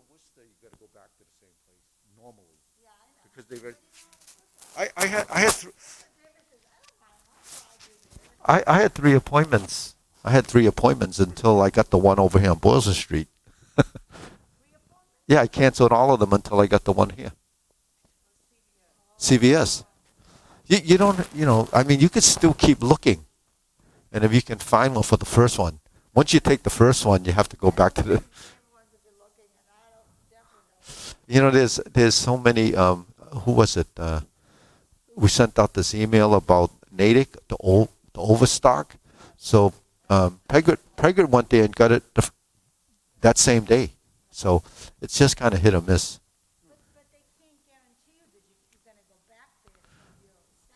Worcester, you got to go back to the same place normally because they read. I had 3 appointments. I had 3 appointments until I got the one over here on Boylston Street. Yeah, I canceled all of them until I got the one here. CVS. You don't, I mean, you could still keep looking. And if you can find one for the first one, once you take the first one, you have to go back to the. There's so many. Who was it? We sent out this email about Natick, the overstock. So Peggert went there and got it that same day. So it's just kind of hit or miss.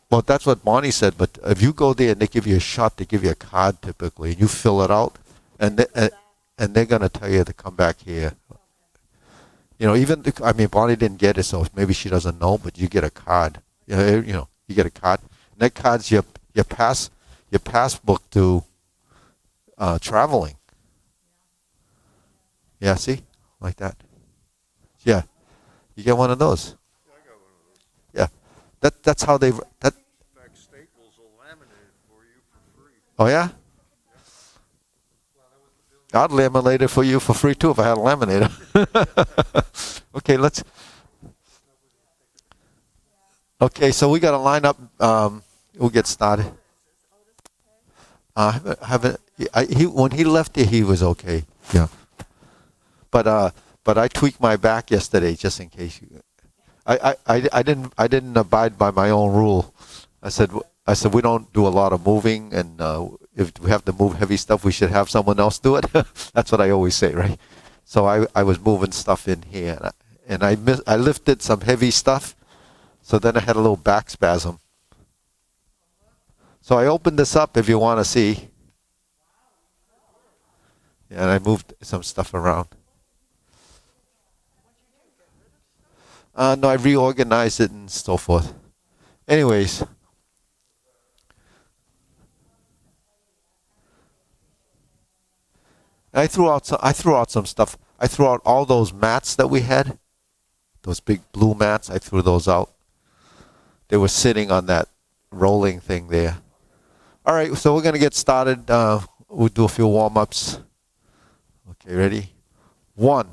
Well, that's what Bonnie said. But if you go there and they give you a shot, they give you a card typically, and you fill it out, and they're gonna tell you to come back here. I mean, Bonnie didn't get it, so maybe she doesn't know. But you get a card. You get a card. And that card's your passbook to traveling. Yeah, see, like that. Yeah, you get one of those. Yeah, that's how they. That. Oh yeah. I'd laminate it for you for free too if I had a laminator. Okay, let's. Okay, so we got to line up. We'll get started. When he left here, he was okay. Yeah, but I tweaked my back yesterday just in case you. I didn't abide by my own rule. I said we don't do a lot of moving, and if we have to move heavy stuff, we should have someone else do it. That's what I always say, right? So I was moving stuff in here, and I lifted some heavy stuff, so then I had a little back spasm. So I opened this up if you want to see. Yeah, and I moved some stuff around. No, I reorganized it and so forth. Anyways, I threw out some stuff. I threw out all those mats that we had, those big blue mats. I threw those out. They were sitting on that rolling thing there. All right, so we're gonna get started. We'll do a few warm-ups. Okay, ready? 1,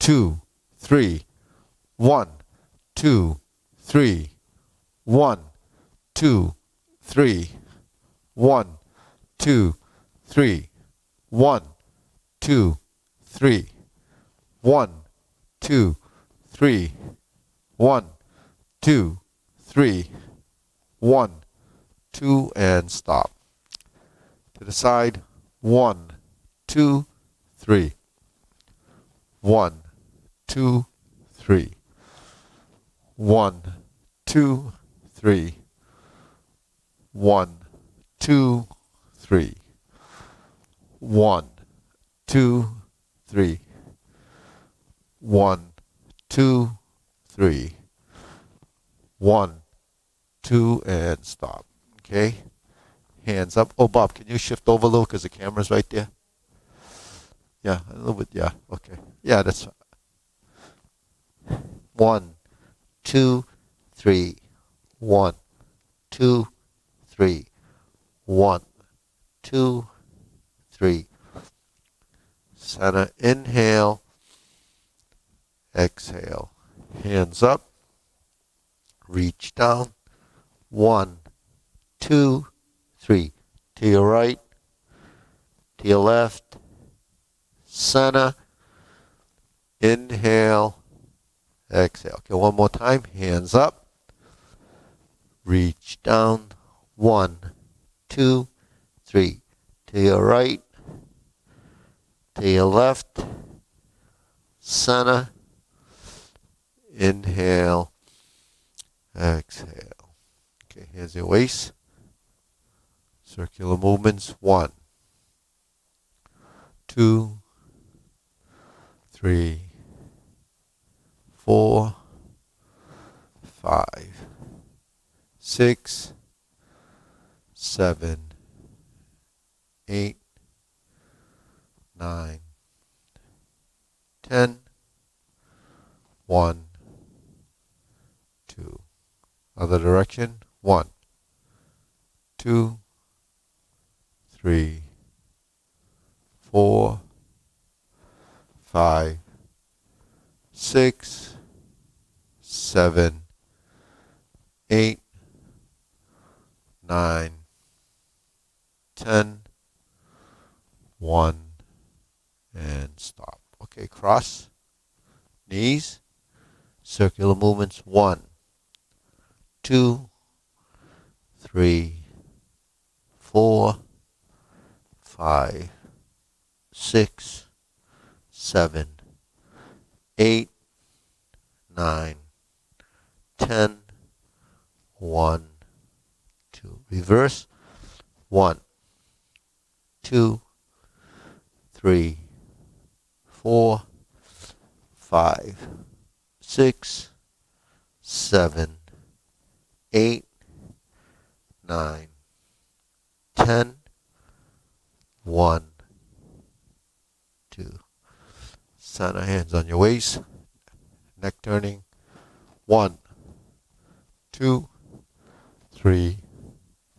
2, 3. 1, 2, 3. 1, 2, 3. 1, 2, 3. 1, 2, 3. 1, 2, 3. 1, 2, 3. 1, 2, and stop. To the side. 1, 2, 3. 1, 2, 3. 1, 2, 3. 1, 2, 3. 1, 2, 3. 1, 2, 3. 1, 2, and stop. Okay? Hands up. Oh, Bob, can you shift over a little because the camera's right there? Yeah, a little bit. Yeah, okay. Yeah, that's fine. 1, 2, 3. 1, 2, 3. 1, 2, 3. Center. Inhale. Exhale. Hands up. Reach down. 1, 2, 3. To your right. To your left. Center. Inhale. Exhale. Okay, one more time. Hands up. Reach down. 1, 2, 3. To your right. To your left. Center. Inhale. Exhale. Okay, here's your waist. Circular movements. 1, 2, 3, 4, 5, 6, 7, 8, 9, 10, 1, 2. Other direction. 1, 2, 3, 4, 5, 6, 7, 8, 9, 10, 1, and stop. Okay, cross, knees, circular movements. 1, 2, 3, 4, 5, 6, 7, 8, 9, 10, 1, 2. Reverse. 1, 2, 3, 4, 5, 6, 7, 8, 9, 10, 1, 2. Center, hands on your waist, neck turning. 1, 2, 3,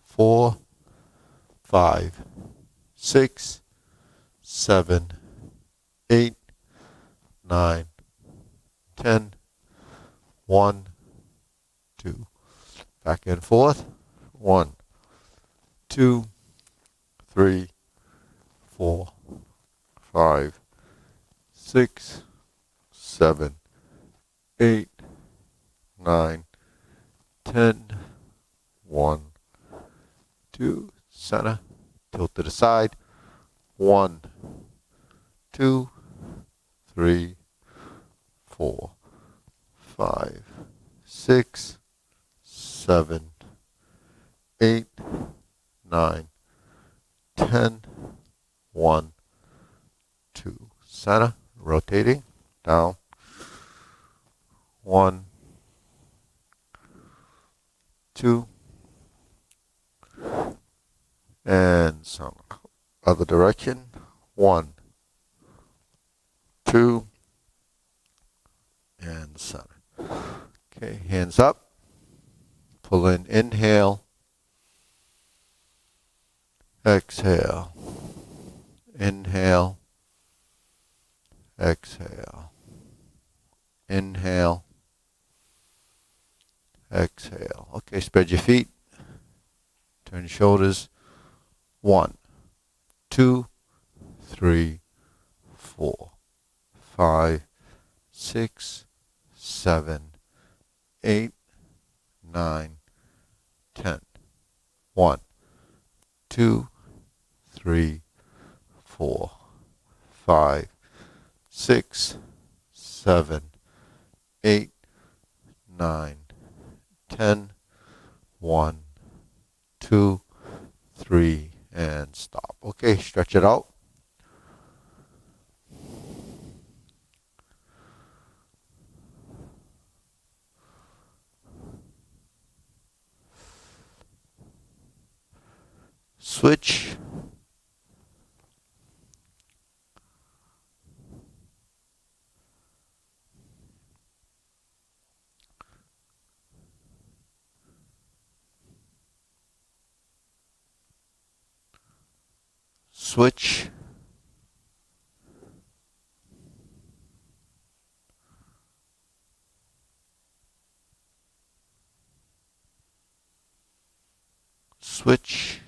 4, 5, 6, 7, 8, 9, 10, 1, 2. Back and forth. 1, 2, 3, 4, 5, 6, 7, 8, 9, 10, 1, 2. Center, tilt to the side. 1, 2, 3, 4, 5, 6, 7, 8, 9, 10, 1, 2. Center, rotating, down. 1, 2, and some other direction. 1, 2, and center. Okay, hands up. Pull in, inhale, exhale, inhale, exhale, inhale, exhale. Okay, spread your feet, turn your shoulders. 1, 2, 3, 4, 5, 6, 7, 8, 9, 10. 1, 2, 3, 4, 5, 6, 7, 8, 9, 10. 1, 2, 3, and stop. Okay, stretch it out. Switch. Switch. Switch.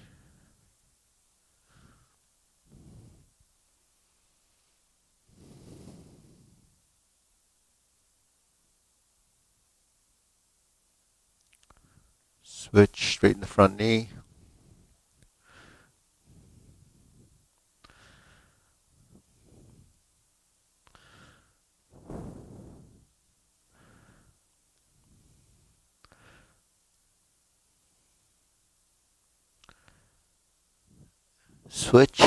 Switch, straighten the front knee. Switch.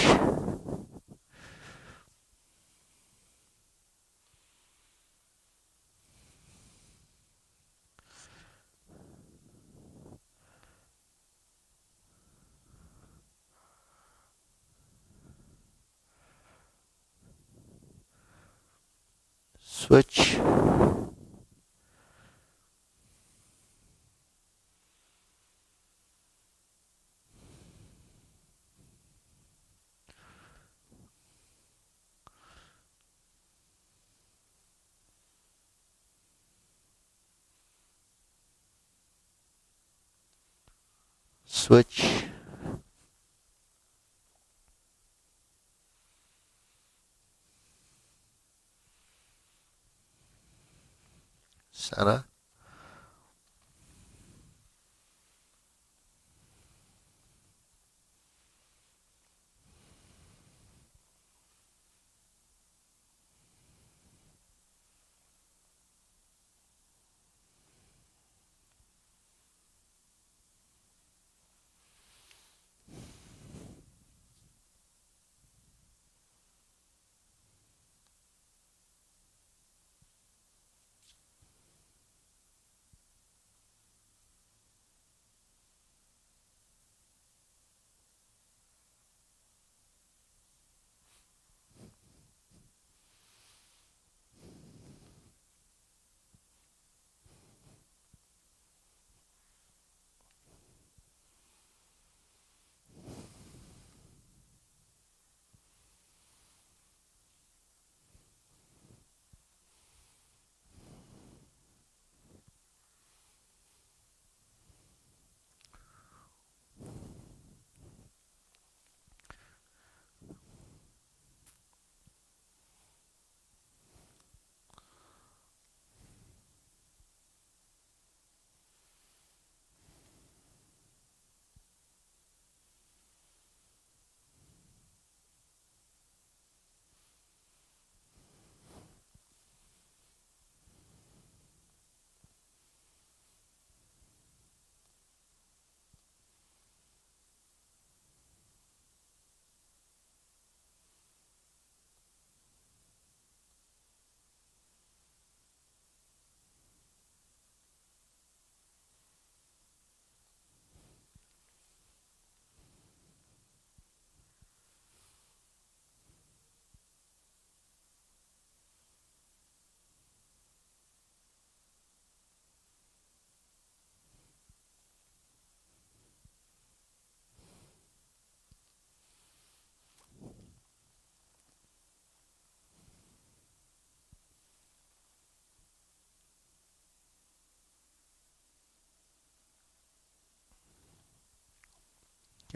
Switch. switch. Center.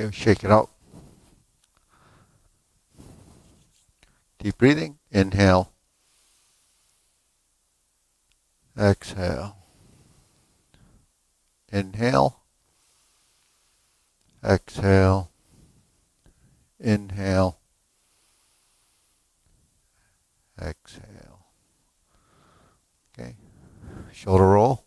Okay, shake it out. Deep breathing. Inhale. Exhale. Inhale. Exhale. Inhale. Exhale. Okay. Shoulder roll.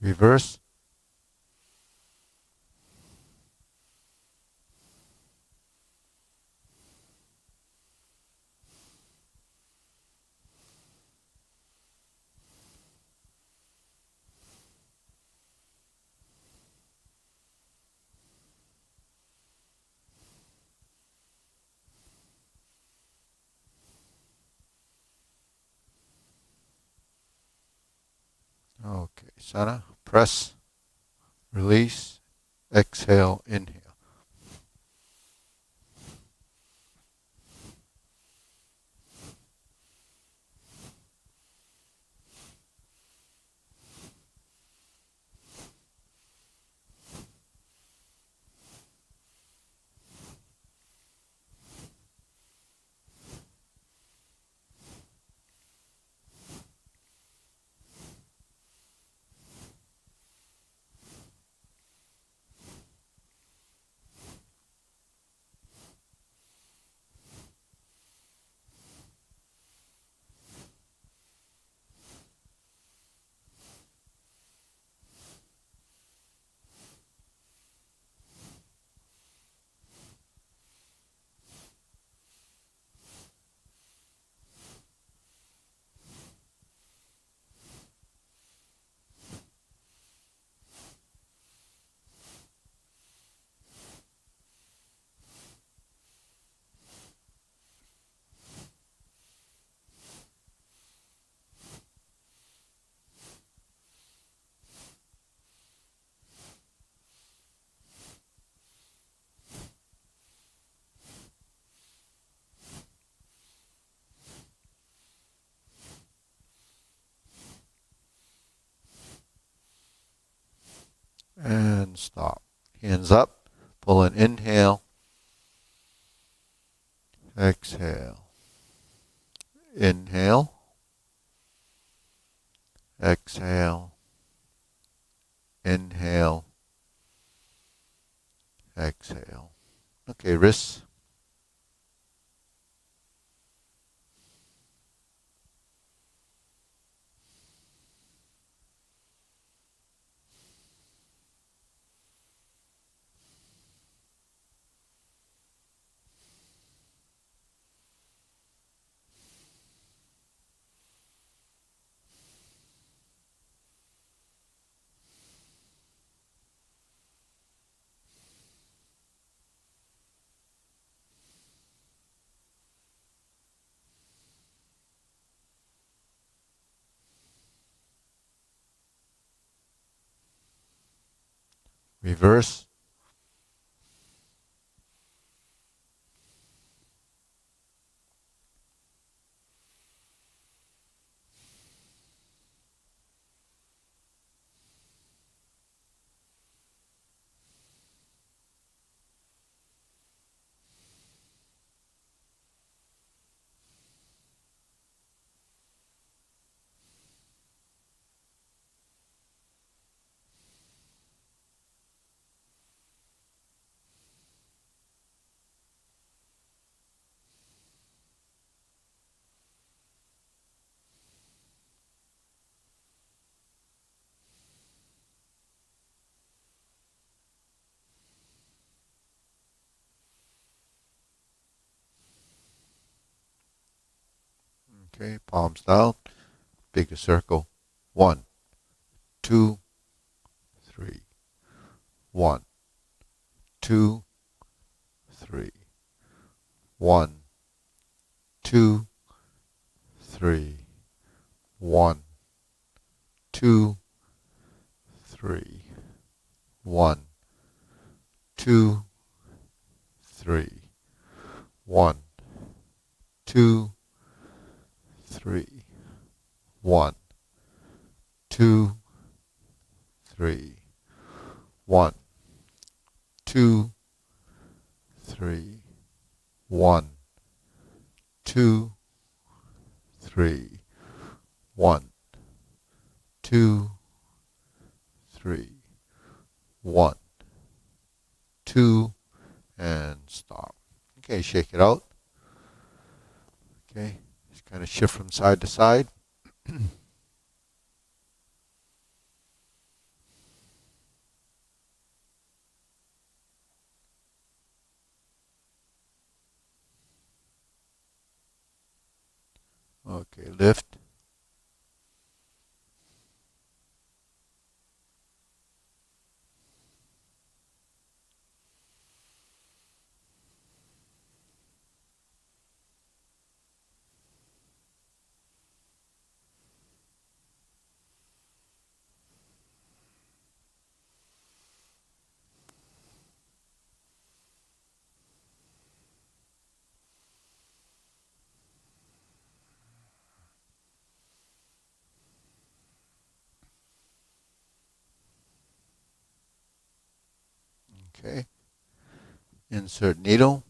Reverse. Okay. Center. Press. Release. Exhale. Inhale. and stop. Hands up. Pull an inhale. Exhale. Inhale. Exhale. Inhale. Exhale. Okay, wrists. Reverse. Okay, palms down. Bigger circle. 1, 2, 3. 1, 2, 3. 1, 2, 3. 1, 2, 3. 1, 2, 3. 1, 2, 3. 1, 2, 3. 1, 2, 3. 1, 2, 3. 1, 2, 3. 1, 2, and stop. Okay, shake it out. Okay, just kind of shift from side to side. Okay, lift. Okay, insert needle.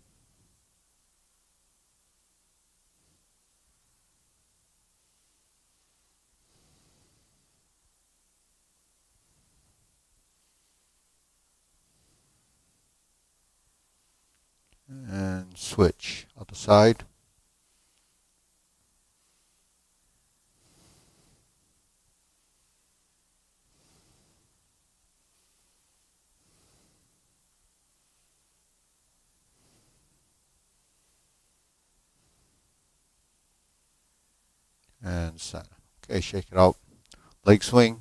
And switch. Other side. And center. Okay, shake it out. Leg swing.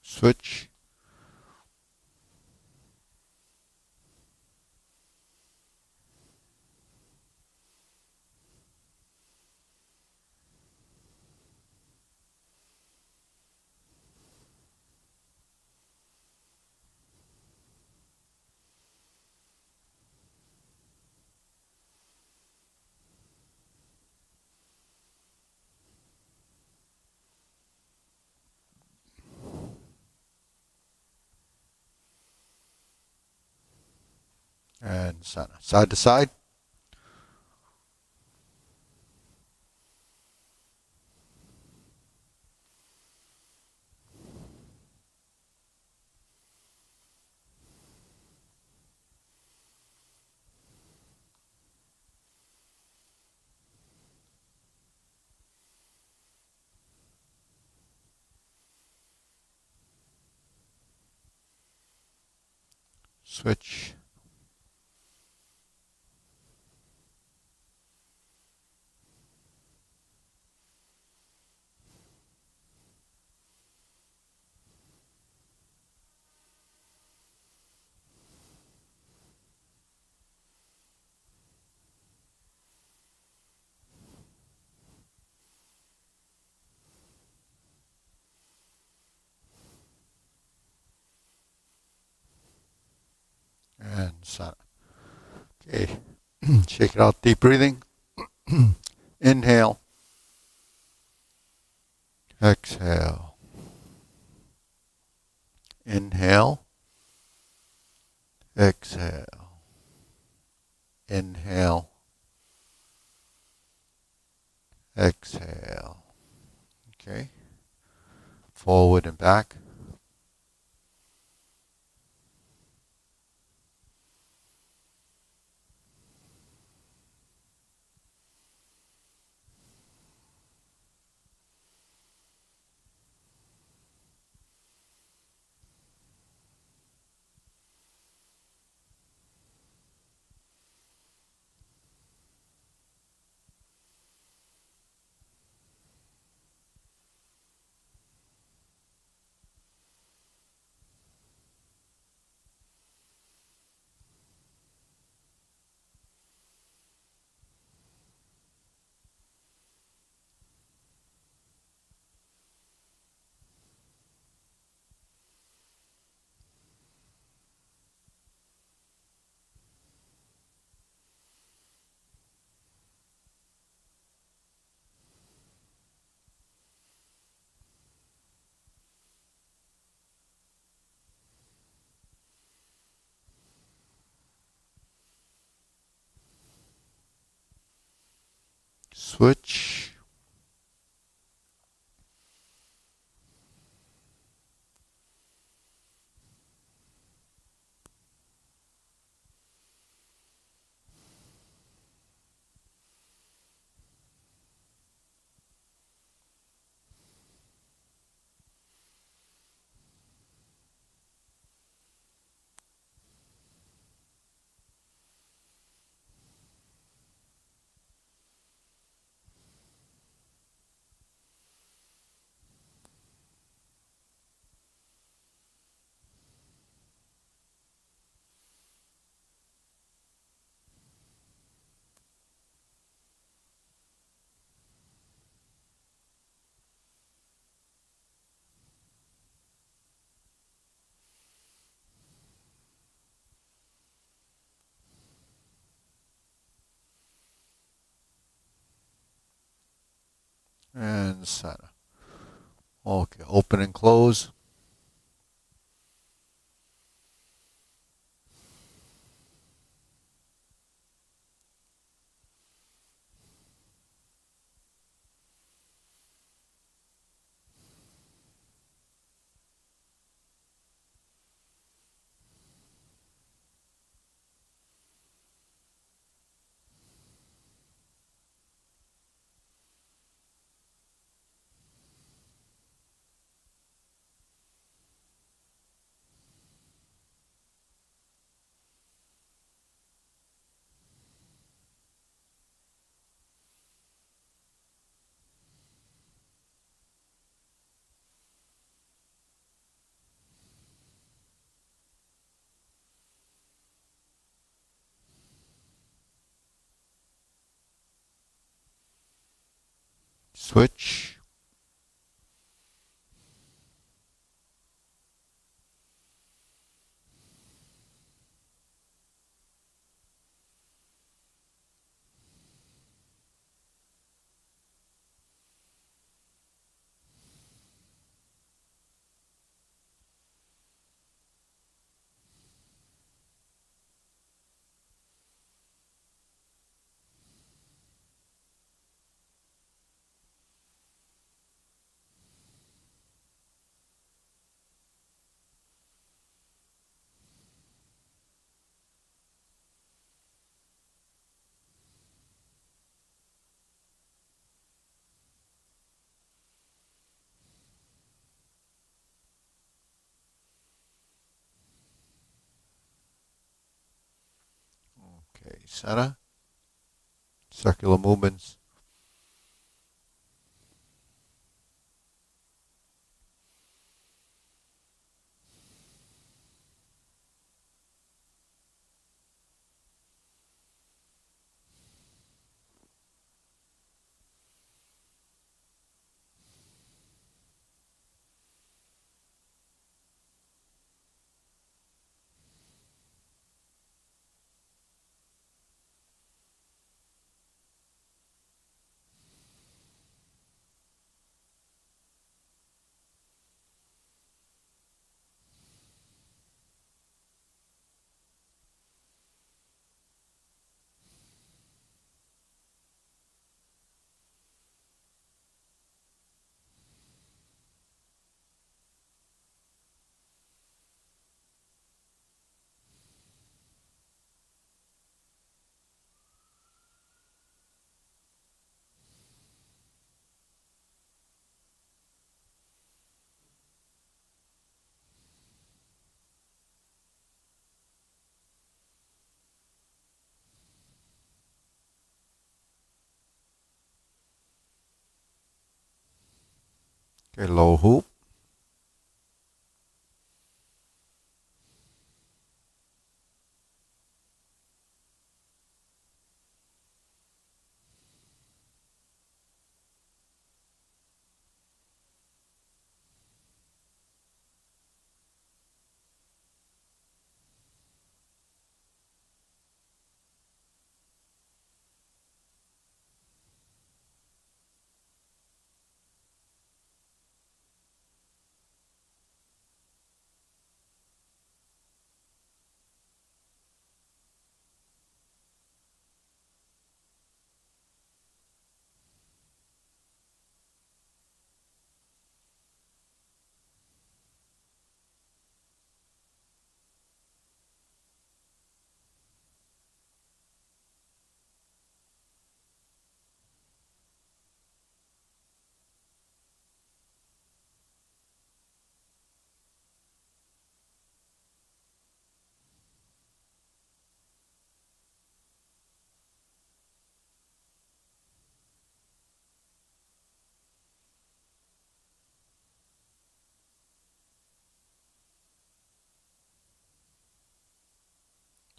Switch. and center. Side to side. Switch. And center. Okay. Shake it out. Deep breathing. Inhale. Exhale. Inhale. Exhale. Inhale. Exhale. Okay. Forward and back. Switch. And center. Okay. Open and close. Switch. Center. Circular movements. Okay, low hoop.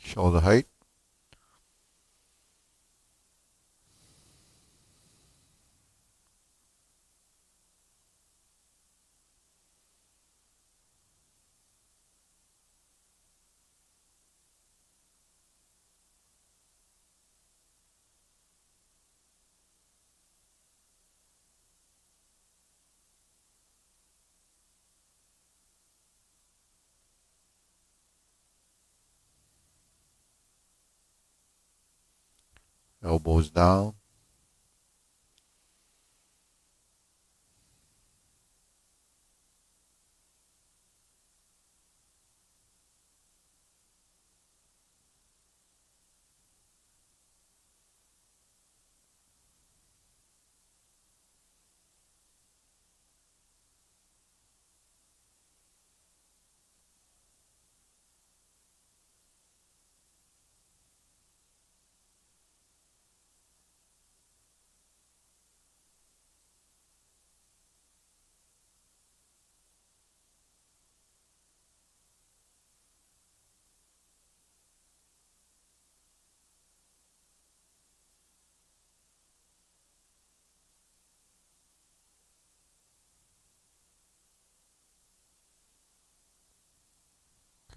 Shoulder height. Elbows down.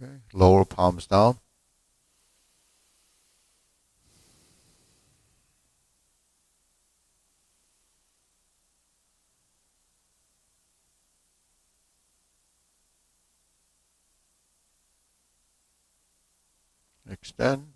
Okay. Lower palms down. Extend.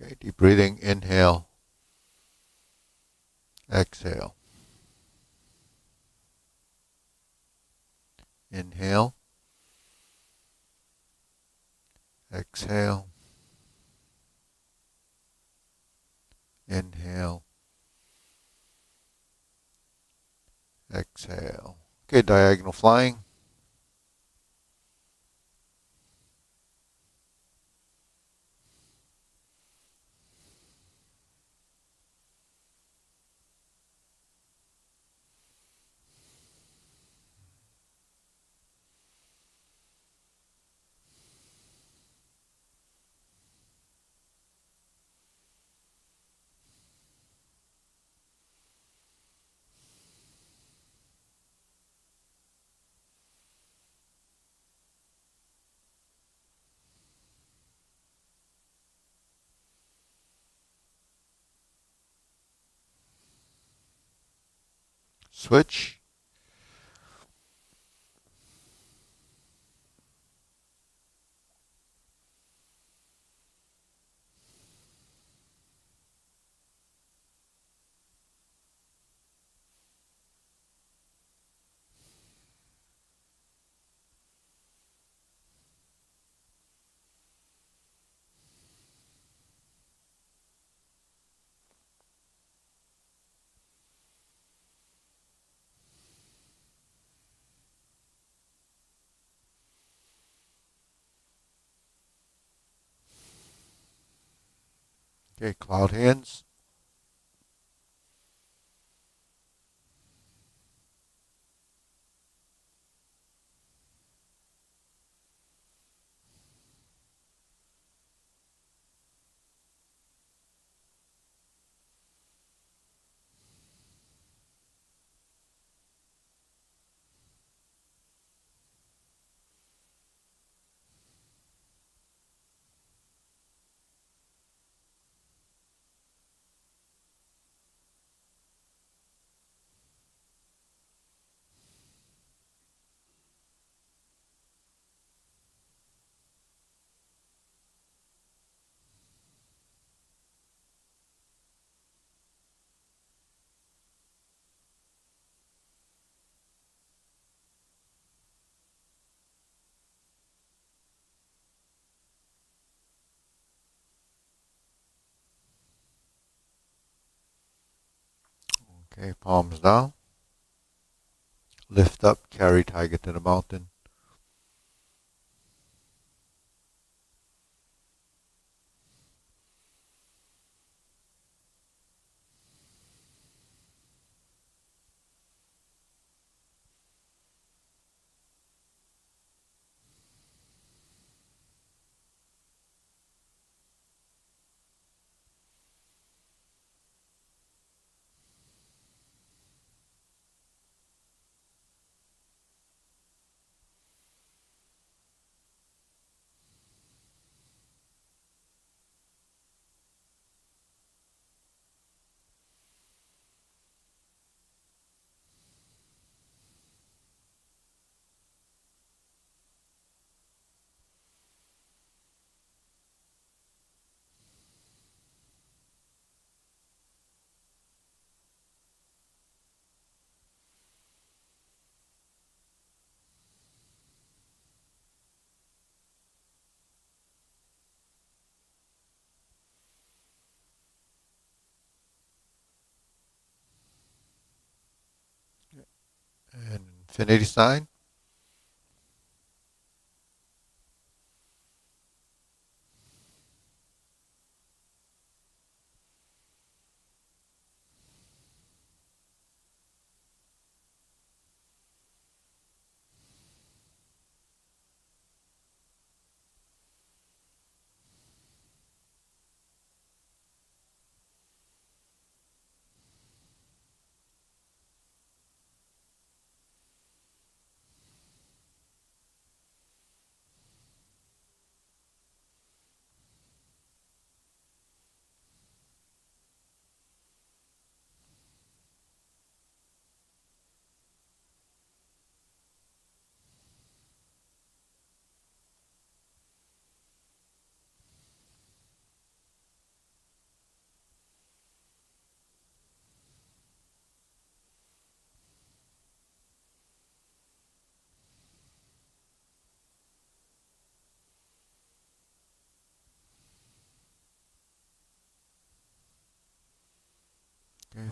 Okay. Deep breathing. Inhale. Exhale. Inhale. Exhale. Inhale. Exhale. Okay, diagonal flying. Switch. Okay, cloud hands. Okay, palms down. Lift up, carry tiger to the mountain. And infinity sign.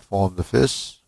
Form the fists.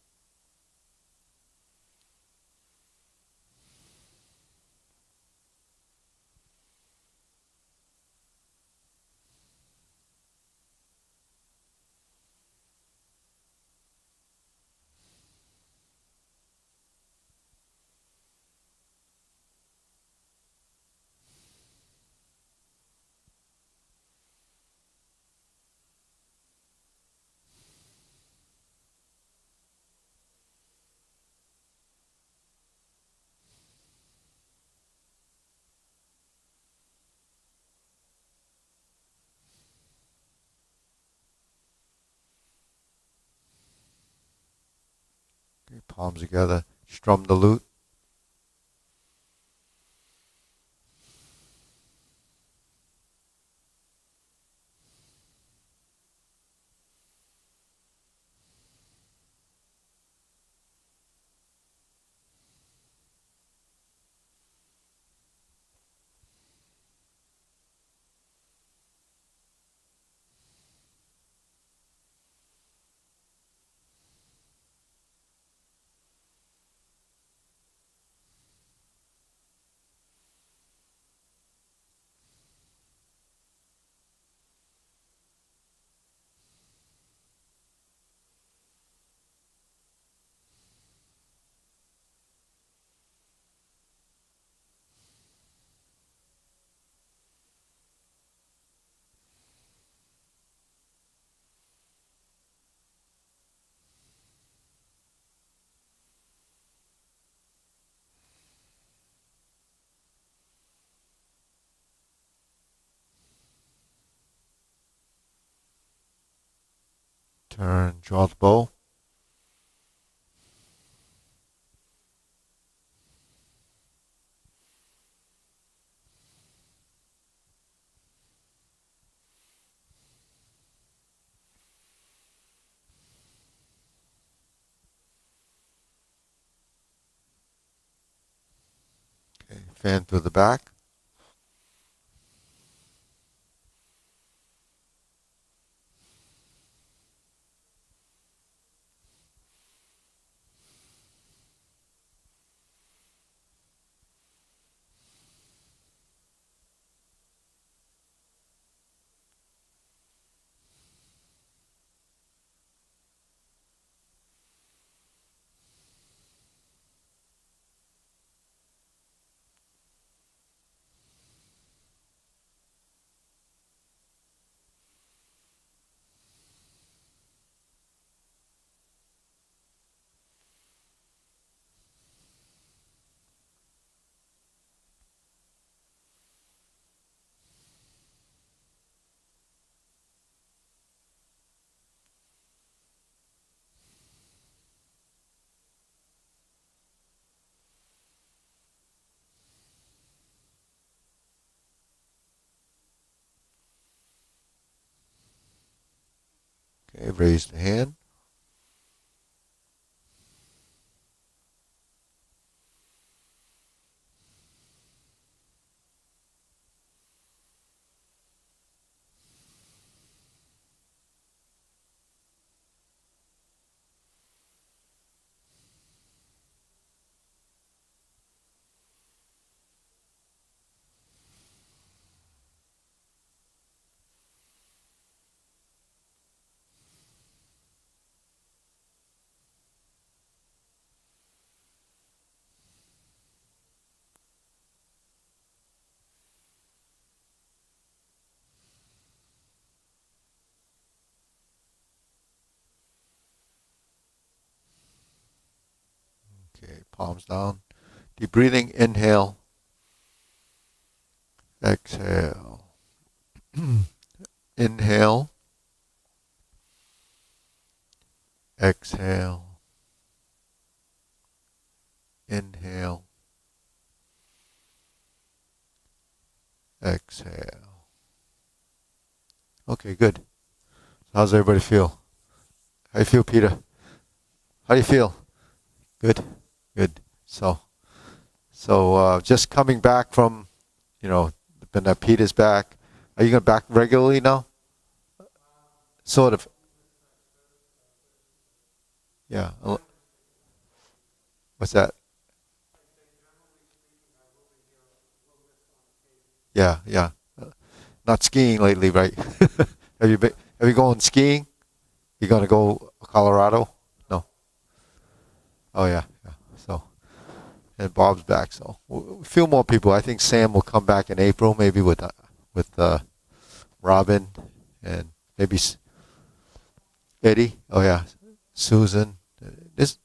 Okay, palms together. Strum the lute. Turn, draw the bow. Okay, fan through the back. Okay, raise the hand. Okay, palms down. Deep breathing. Inhale. Exhale. Inhale. Exhale. Inhale. Exhale. Okay, good. How's everybody feel? How you feel, Peter? How do you feel? Good? Good. So just coming back from, been that Peter's back. Are you going back regularly now? Sort of. Yeah. What's that? Yeah, yeah. Not skiing lately, right? Have you gone skiing? You gonna go Colorado? No. Oh yeah, yeah. So and Bob's back, so a few more people. I think Sam will come back in April, maybe with Robin and maybe Eddie. Oh yeah, Susan. There's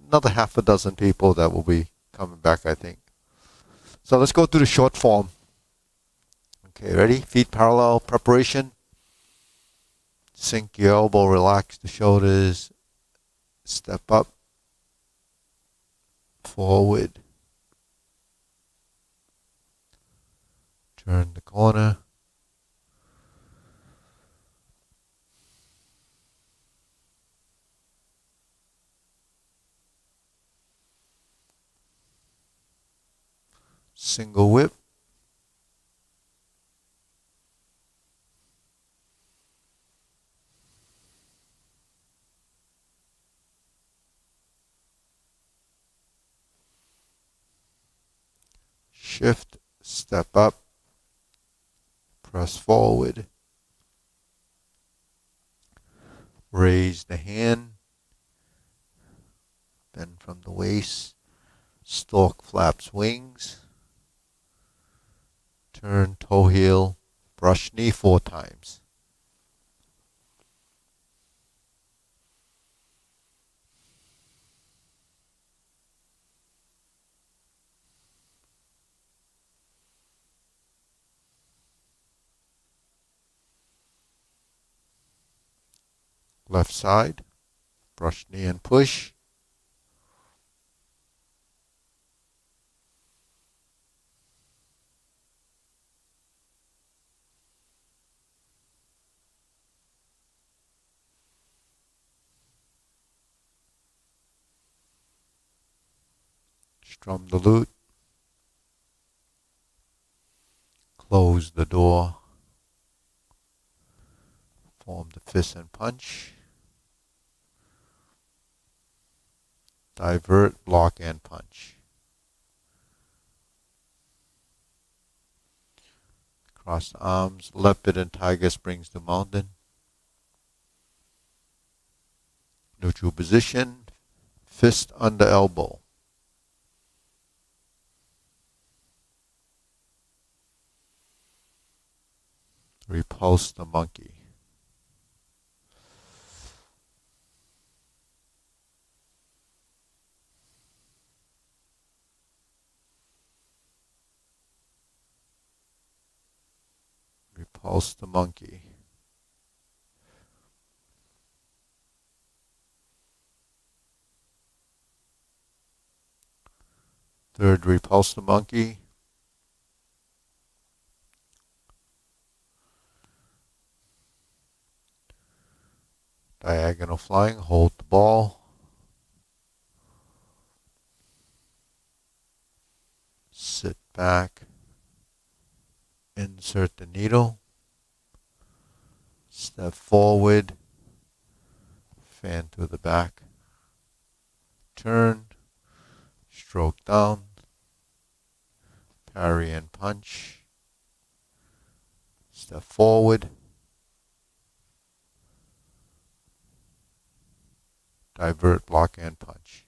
another half a dozen people that will be coming back, I think. So let's go through the short form. Okay, ready? Feet parallel. Preparation. Sink your elbow. Relax the shoulders. Step up. Forward. Turn the corner. Single whip. Shift. Step up. Press forward. Raise the hand. Bend from the waist. Stork flaps wings. Turn toe heel. Brush knee 4 times. Left side. Brush knee and push. Strum the lute. Close the door. Form the fist and punch. Divert, block, and punch. Cross the arms. Leopard and tiger springs to mountain. Neutral position. Fist under elbow. Repulse the monkey. Repulse the monkey. Third, repulse the monkey. Diagonal flying. Hold the ball. Sit back. Insert the needle. Step forward. Fan to the back. Turn. Stroke down. Parry and punch. Step forward. Divert, block, and punch.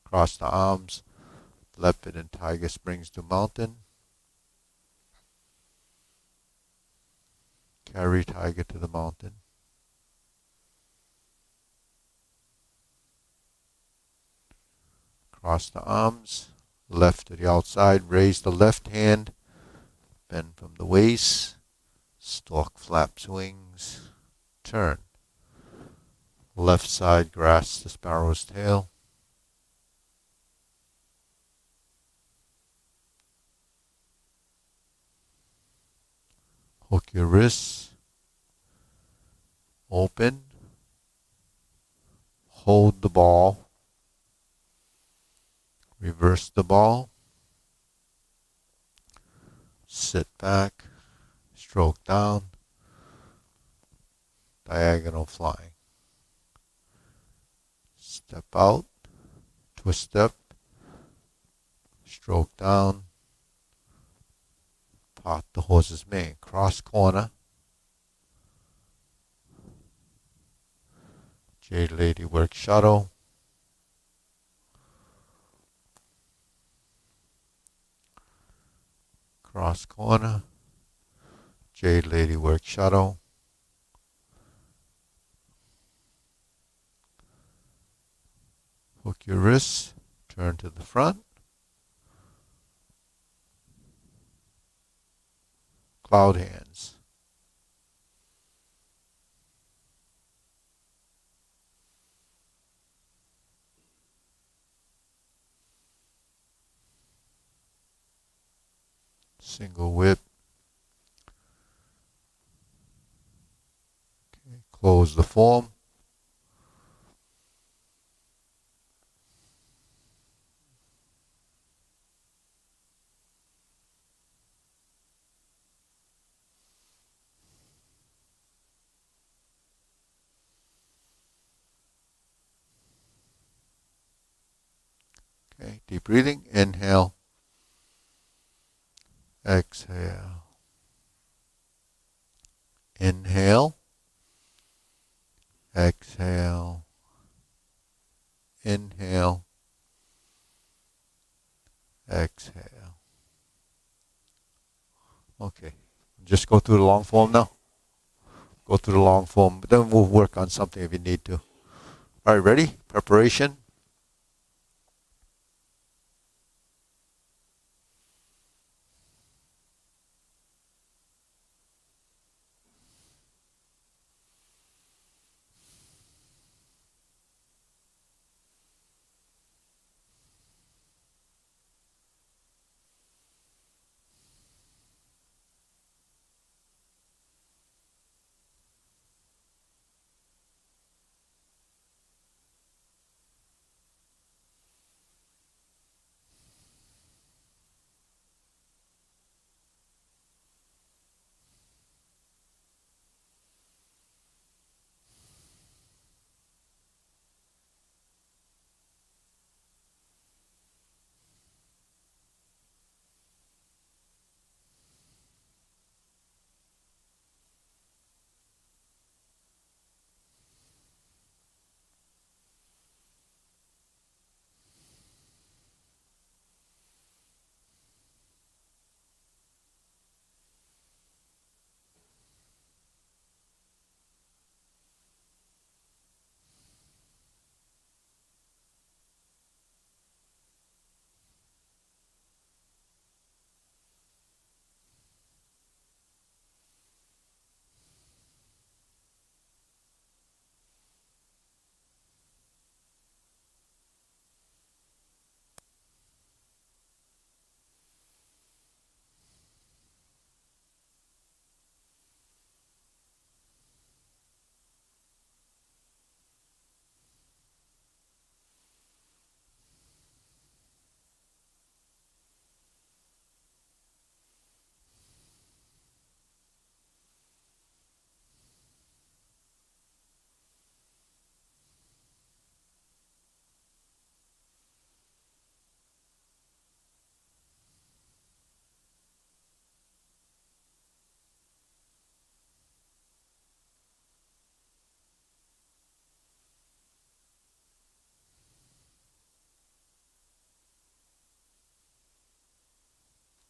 Cross the arms. Leopard and tiger springs to mountain. Carry tiger to the mountain. Cross the arms. Left to the outside. Raise the left hand. Bend from the waist. Stork flaps wings. Turn. Left side grasps the sparrow's tail. Hook your wrists. Open. Hold the ball. Reverse the ball. Sit back. Stroke down. diagonal flying. Step out, twist step, stroke down, part the horse's mane, cross corner, Jade Lady work shuttle, cross corner, Jade Lady work shuttle, hook your wrists, turn to the front, cloud hands. Single whip. Okay. Close the form. Okay. Deep breathing. Inhale. Exhale. Inhale. Exhale. Inhale. Exhale. Okay. Just go through the long form now. Go through the long form, but then we'll work on something if you need to. All right, ready? Preparation.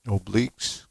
Obliques.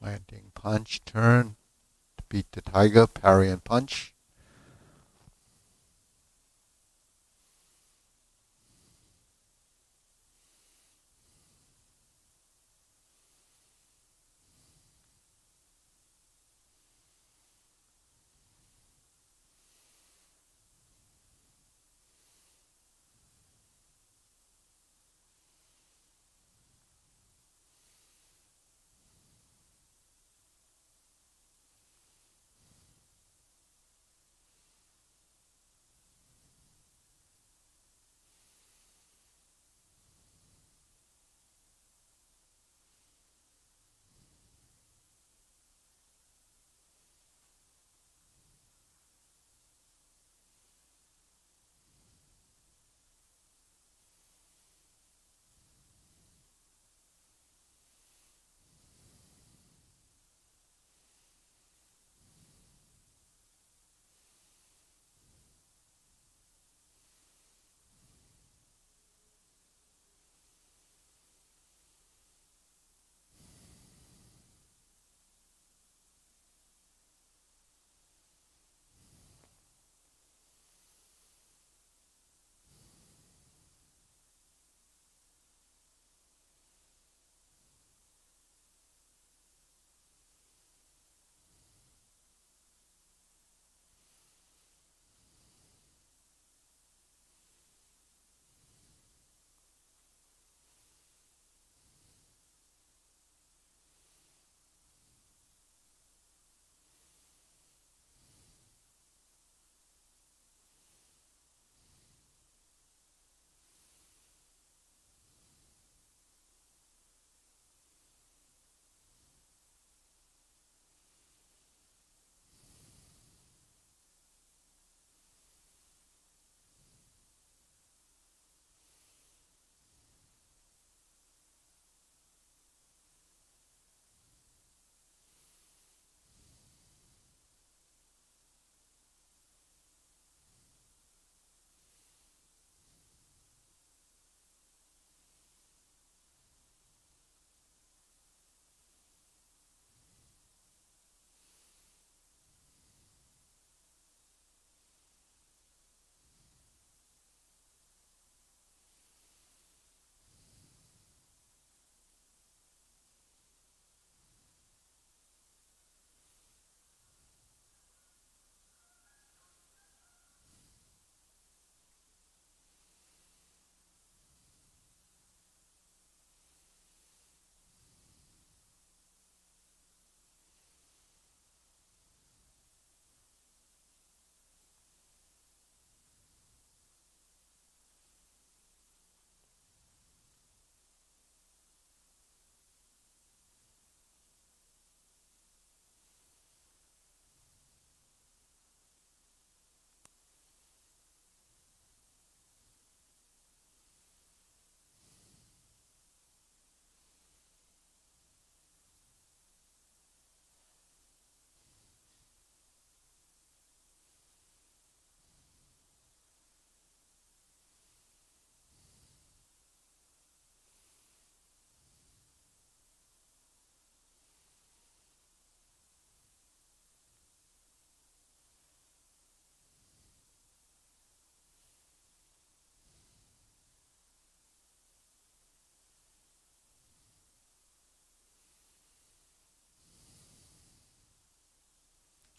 Planting punch, turn to beat the tiger, parry and punch.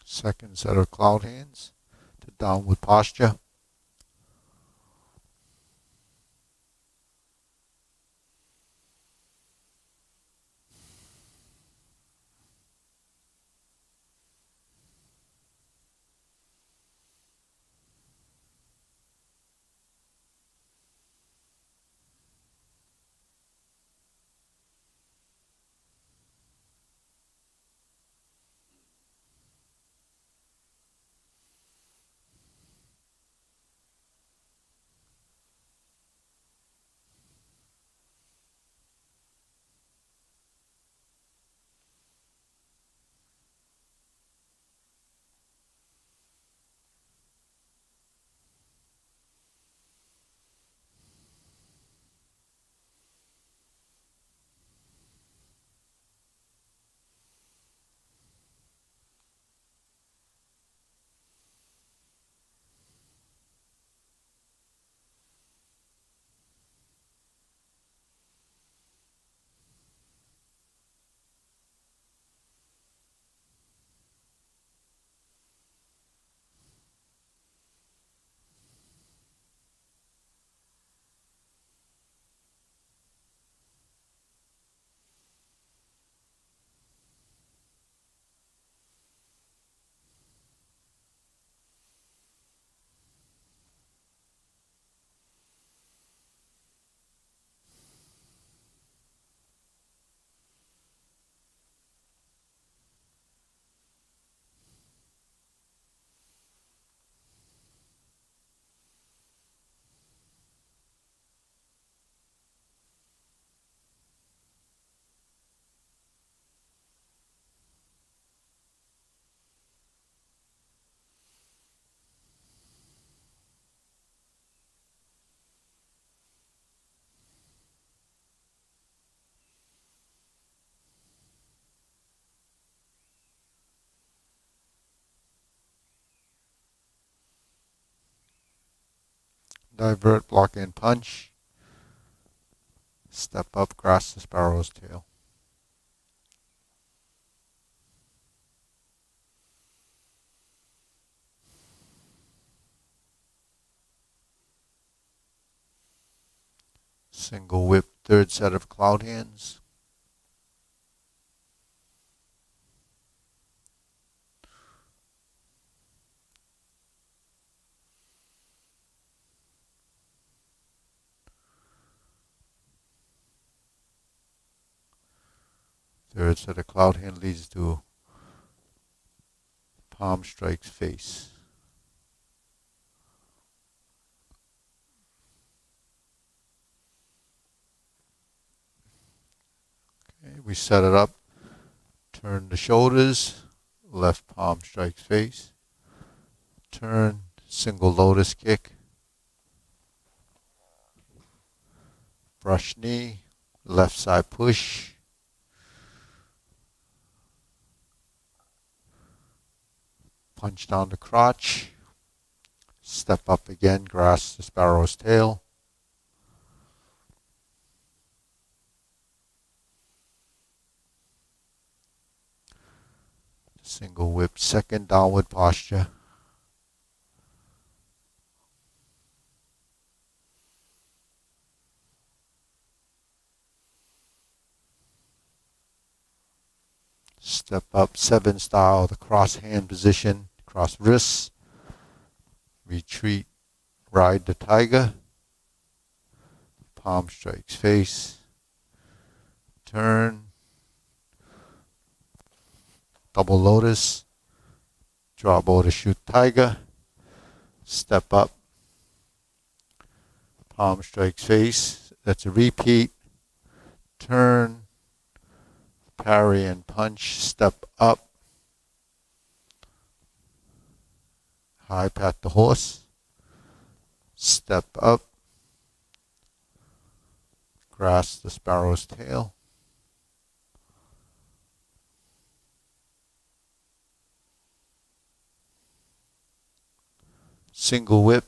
Second set of cloud hands to downward posture. divert, block, and punch. Step up, grasp the sparrow's tail. Single whip, third set of cloud hands. Third set of cloud hand leads to palm strikes face. Okay, we set it up. Turn the shoulders. Left palm strikes face. Turn, single lotus kick. Brush knee. Left side push. Punch down the crotch. Step up again, grasp the sparrow's tail. Single whip, second downward posture. Step up, 7 style, the cross hand position, cross wrists. Retreat, ride the tiger. Palm strikes face. Turn. Double lotus. Draw bow to shoot tiger. Step up. Palm strikes face. That's a repeat. Turn. Parry and punch. Step up. High pat the horse. Step up. Grasp the sparrow's tail. Single whip.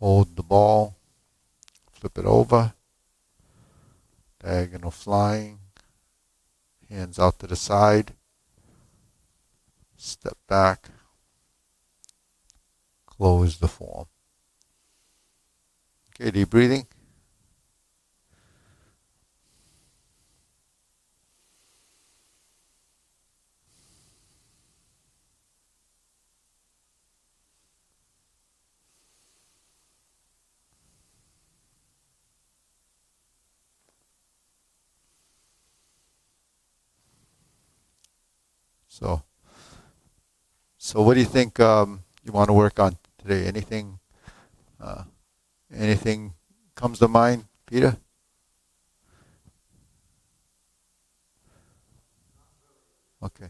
Hold the ball. Flip it over. Diagonal flying. Hands out to the side. Step back. Close the form. Okay, deep breathing. So what do you think you want to work on today? Anything comes to mind, Peter? Okay.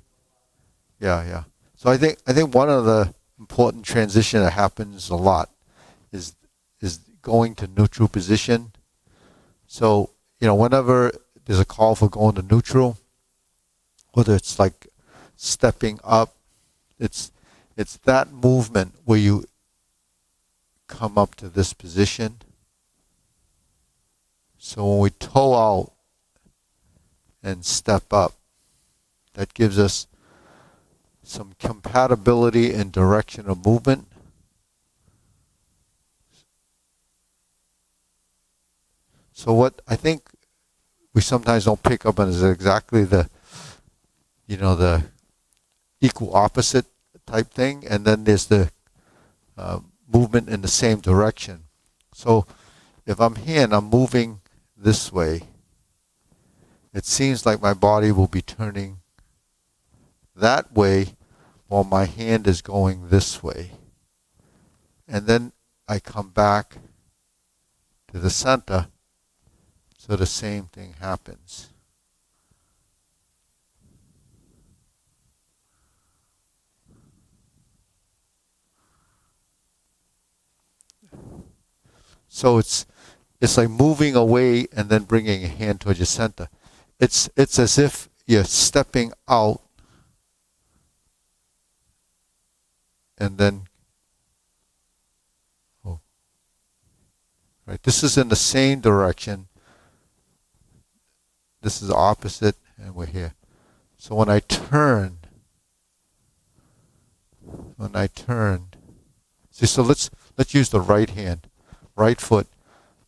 Yeah. So I think one of the important transition that happens a lot is going to neutral position. So, whenever there's a call for going to neutral, whether it's like stepping up, it's that movement where you come up to this position. So when we toe out and step up, that gives us some compatibility in direction of movement. So what I think we sometimes don't pick up on is exactly the equal opposite type thing, and then there's the movement in the same direction. So if I'm here and I'm moving this way, it seems like my body will be turning that way while my hand is going this way. And then I come back to the center, so the same thing happens. So it's like moving away and then bringing a hand towards your center. It's as if you're stepping out and then right? This is in the same direction. This is opposite, and we're here. So when I turn, see, so let's use the right hand, right foot.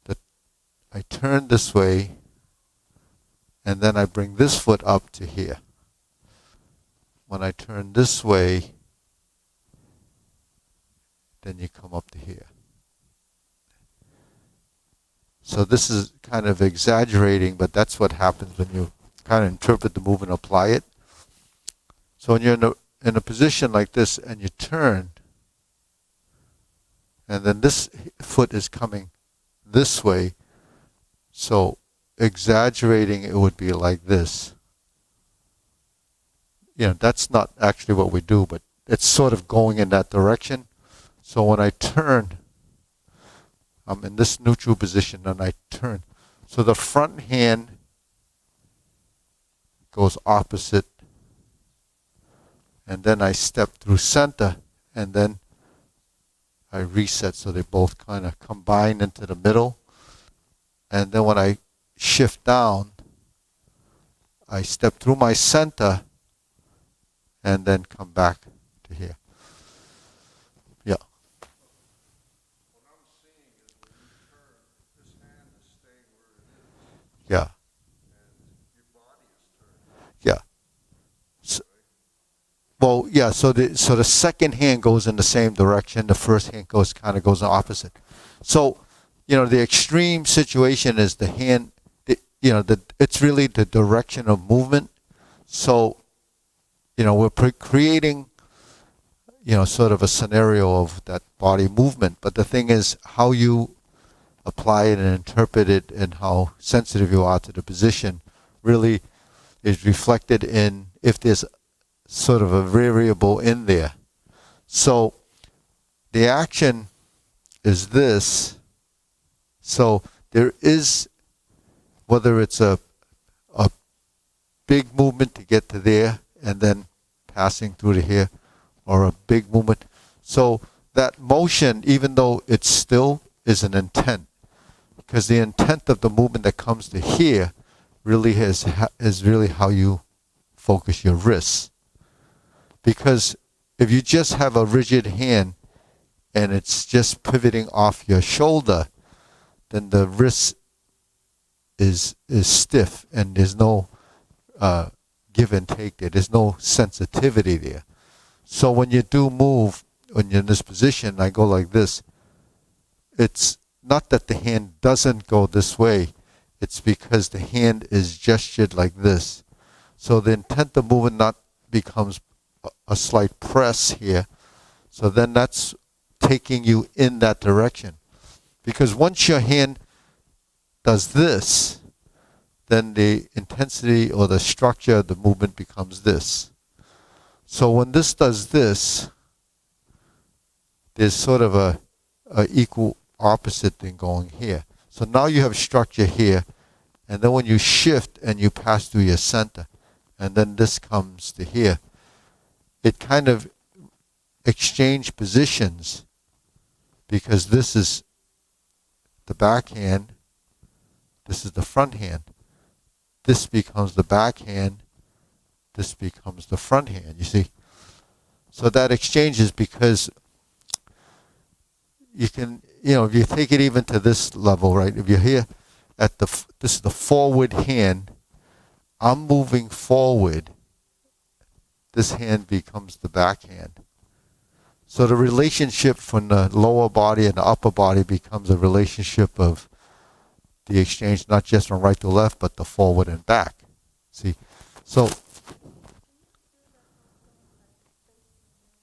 That I turn this way, and then I bring this foot up to here. When I turn this way, then you come up to here. So this is kind of exaggerating, but that's what happens when you kind of interpret the move and apply it. So when you're in a position like this and you turn, and then this foot is coming this way, so exaggerating it would be like this. You know, that's not actually what we do, but it's sort of going in that direction. So when I turn, I'm in this neutral position and I turn. So the front hand goes opposite, and then I step through center, and then I reset so they both kind of combine into the middle. And then when I shift down, I step through my center and then come back to here. Yeah. What I'm seeing is when you turn, this hand is staying where it is. Yeah. And your body is turning. Yeah. So, well, yeah. So the second hand goes in the same direction. The first hand goes the opposite. So, you know, the extreme situation is the hand. It's really the direction of movement. So, you know, we're creating, you know, sort of a scenario of that body movement. But the thing is, how you apply it and interpret it, and how sensitive you are to the position, really is reflected in if there's sort of a variable in there. So the action is this. So there is, whether it's a big movement to get to there and then passing through to here, or a big movement. So that motion, even though it still is an intent, because the intent of the movement that comes to here really is really how you focus your wrists. Because if you just have a rigid hand and it's just pivoting off your shoulder, then the wrist is stiff and there's no give and take there. There's no sensitivity there. So when you do move, when you're in this position, I go like this, it's not that the hand doesn't go this way, it's because the hand is gestured like this. So the intent of movement not becomes a slight press here. So then that's taking you in that direction. Because once your hand does this, then the intensity or the structure of the movement becomes this. So when this does this, there's sort of a equal opposite thing going here. So now you have structure here, and then when you shift and you pass through your center, and then this comes to here, it kind of exchange positions, because this is the back hand, this is the front hand. This becomes the back hand, this becomes the front hand, you see. So that exchanges, because you can, you know, if you take it even to this level, right? If you're here at this is the forward hand, I'm moving forward, this hand becomes the back hand. So the relationship from the lower body and the upper body becomes a relationship of the exchange, not just from right to left, but the forward and back. See? So,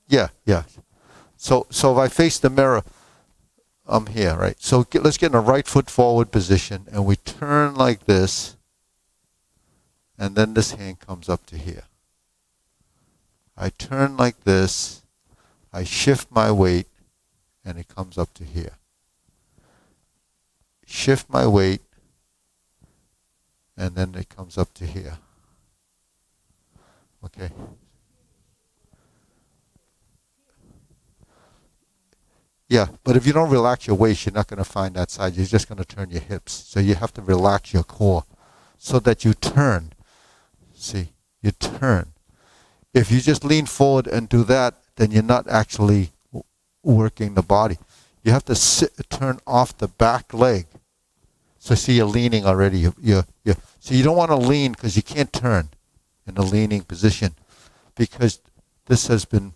yeah. So if I face the mirror, I'm here, right? So let's get in a right foot forward position, and we turn like this, and then this hand comes up to here. I turn like this, I shift my weight, and it comes up to here. Shift my weight, and then it comes up to here. Okay. Yeah, but if you don't relax your waist, you're not going to find that side. You're just going to turn your hips. So you have to relax your core so that you turn. See, you turn. If you just lean forward and do that, then you're not actually working the body. You have to turn off the back leg. So see, you're leaning already. So you don't want to lean because you can't turn in a leaning position because this has been,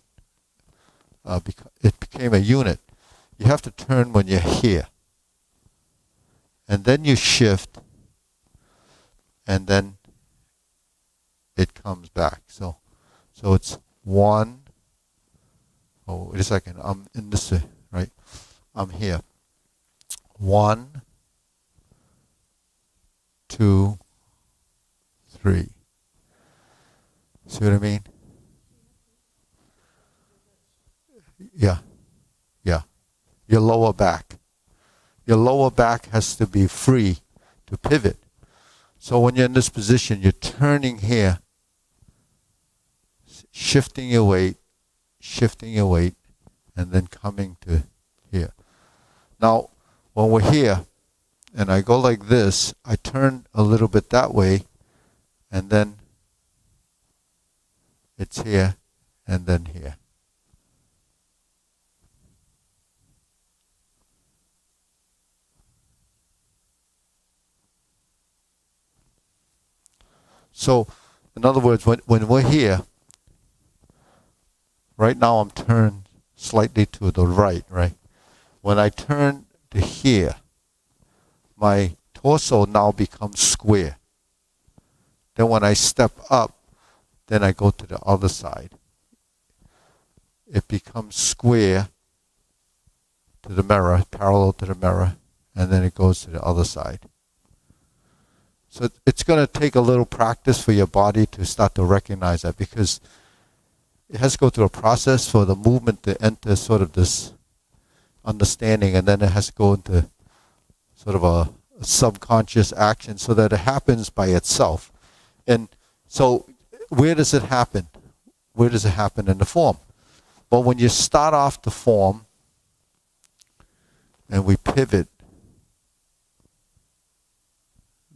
it became a unit. You have to turn when you're here. And then you shift, and then it comes back. So it's one. Oh, wait a second. I'm in this, right? I'm here. 1, 2, 3. See what I mean? Yeah, yeah. Your lower back. Your lower back has to be free to pivot. So when you're in this position, you're turning here, shifting your weight, and then coming to here. Now, when we're here, and I go like this, I turn a little bit that way, and then it's here, and then here. So, in other words, when we're here, right now I'm turned slightly to the right, right? When I turn to here, my torso now becomes square. Then when I step up, then I go to the other side. It becomes square to the mirror, parallel to the mirror, and then it goes to the other side. So it's going to take a little practice for your body to start to recognize that because it has to go through a process for the movement to enter sort of this understanding, and then it has to go into sort of a subconscious action so that it happens by itself. And so where does it happen? Where does it happen in the form? Well, when you start off the form and we pivot,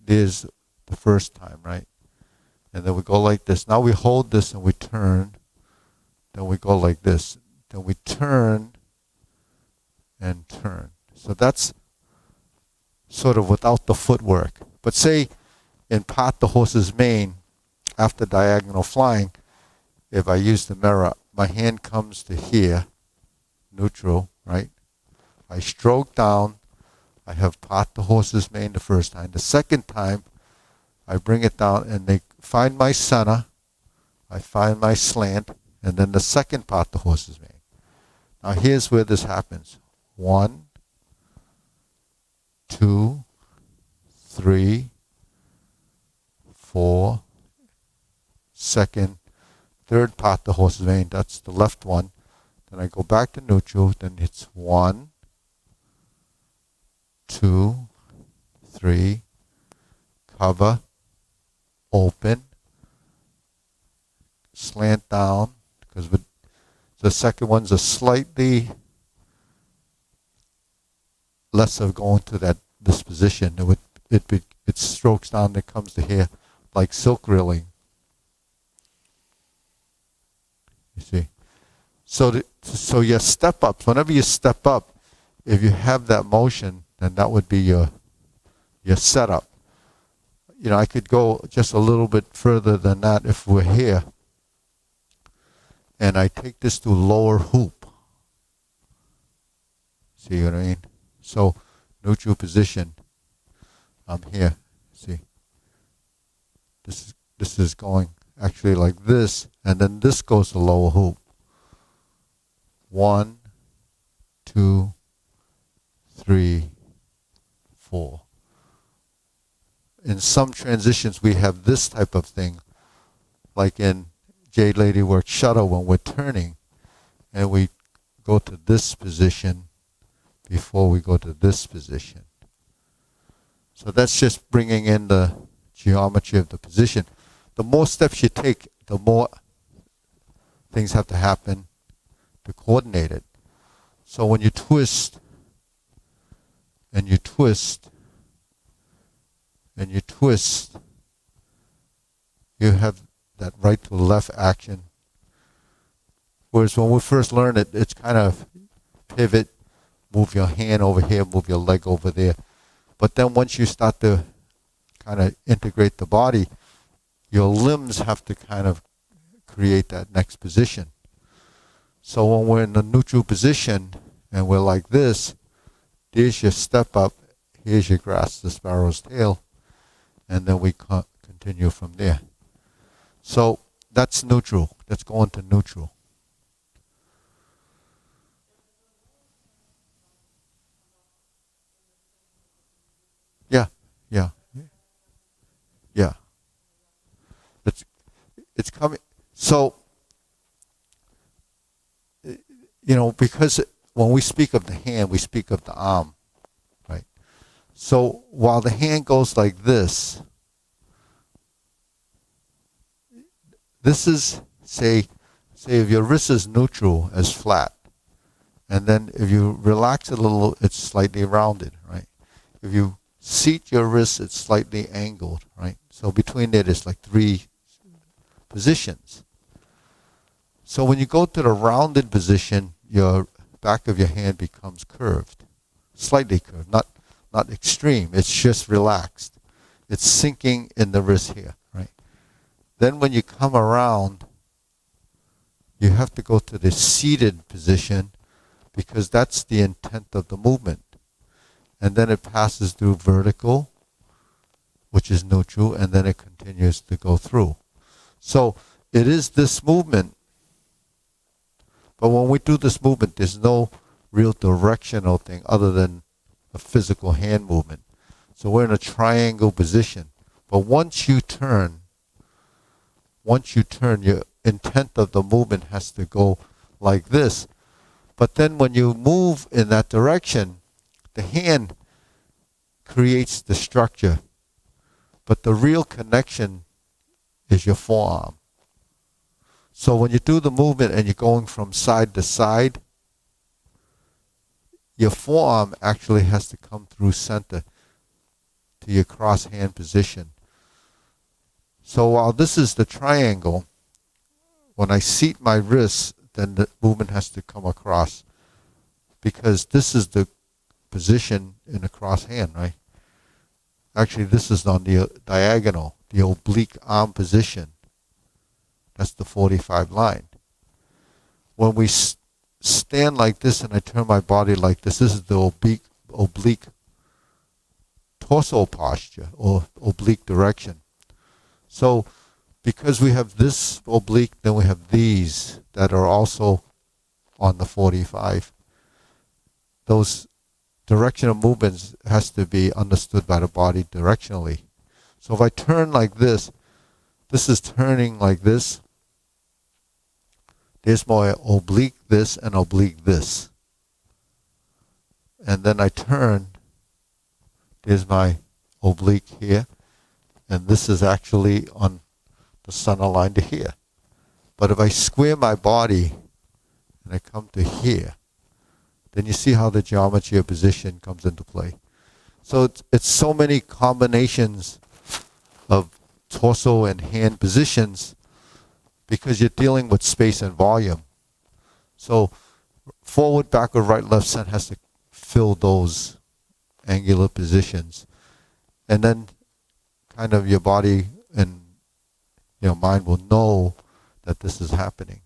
there's the first time, right? And then we go like this. Now we hold this and we turn. Then we go like this. Then we turn and turn. So that's sort of without the footwork. But say in part the horse's mane, after diagonal flying, if I use the mirror, my hand comes to here, neutral, right? I stroke down. I have part the horse's mane the first time. The second time, I bring it down and they find my center. I find my slant, and then the second part the horse's mane. Now here's where this happens. 1, 2, 3, 4, second, third part the horse's mane. That's the left one. Then I go back to neutral. Then it's 1, 2, 3, cover, open, slant down, because the second one's a slightly less of going to this position. It strokes down, it comes to here like silk reeling. You see? So your step ups, whenever you step up, if you have that motion, then that would be your setup. You know, I could go just a little bit further than that if we're here. And I take this to lower hoop. See what I mean? So, neutral position. I'm here. See? This is going actually like this, and then this goes to lower hoop. 1, 2, 3, 4. In some transitions, we have this type of thing, like in Jade Lady Work Shuttle when we're turning, and we go to this position before we go to this position. So that's just bringing in the geometry of the position. The more steps you take, the more things have to happen to coordinate it. So when you twist and you twist and you twist, you have that right to left action. Whereas when we first learn it, it's kind of pivot, move your hand over here, move your leg over there. But then once you start to kind of integrate the body, your limbs have to kind of create that next position. So when we're in the neutral position and we're like this, there's your step up, here's your grasp the sparrow's tail, and then we continue from there. So that's neutral. That's going to neutral. Yeah, yeah, yeah. It's it's coming. So because when we speak of the hand, we speak of the arm, right? So while the hand goes like this is say if your wrist is neutral as flat, and then if you relax it a little, it's slightly rounded, right? If you seat your wrist, it's slightly angled, right? So between it is like 3 positions. So when you go to the rounded position, your back of your hand becomes curved, slightly curved, not extreme. It's just relaxed. It's sinking in the wrist here, right? Then when you come around, you have to go to the seated position because that's the intent of the movement. And then it passes through vertical, which is neutral, and then it continues to go through. So it is this movement, but when we do this movement, there's no real directional thing other than a physical hand movement. So we're in a triangle position. But once you turn, your intent of the movement has to go like this. But then when you move in that direction, the hand creates the structure. But the real connection is your forearm. So when you do the movement and you're going from side to side, your forearm actually has to come through center to your cross hand position. So while this is the triangle, when I seat my wrist, then the movement has to come across because this is the position in a cross hand, right? Actually, this is on the diagonal, the oblique arm position. That's the 45 line. When we stand like this and I turn my body like this is the oblique torso posture or oblique direction. So because we have this oblique, then we have these that are also on the 45. Those directional movements has to be understood by the body directionally. So if I turn like this is turning like this. There's my oblique this and oblique this. And then I turn, there's my oblique here, and this is actually on the center line to here. But if I square my body and I come to here, then you see how the geometry of position comes into play. So it's so many combinations of torso and hand positions because you're dealing with space and volume. So forward, backward, right, left, center has to fill those angular positions. And then kind of your body and mind will know that this is happening.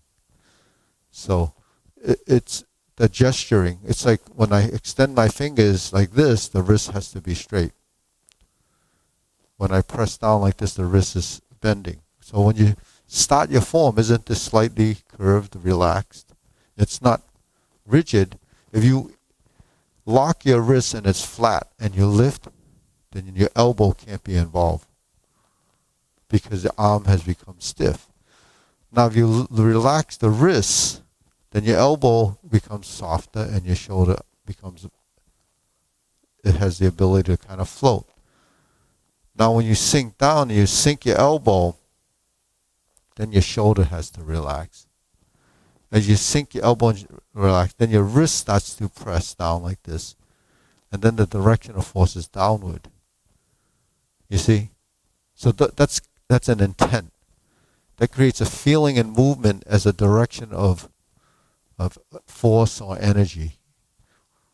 So it's the gesturing. It's like when I extend my fingers like this, the wrist has to be straight. When I press down like this, the wrist is bending. So when you start your form, isn't this slightly curved, relaxed? It's not rigid. If you lock your wrist and it's flat and you lift, then your elbow can't be involved because the arm has become stiff. Now if you relax the wrist, then your elbow becomes softer and your shoulder it has the ability to kind of float. Now when you sink down, you sink your elbow, then your shoulder has to relax. As you sink your elbow and relax, then your wrist starts to press down like this. And then the direction of force is downward. You see? So that's an intent. That creates a feeling and movement as a direction of force or energy.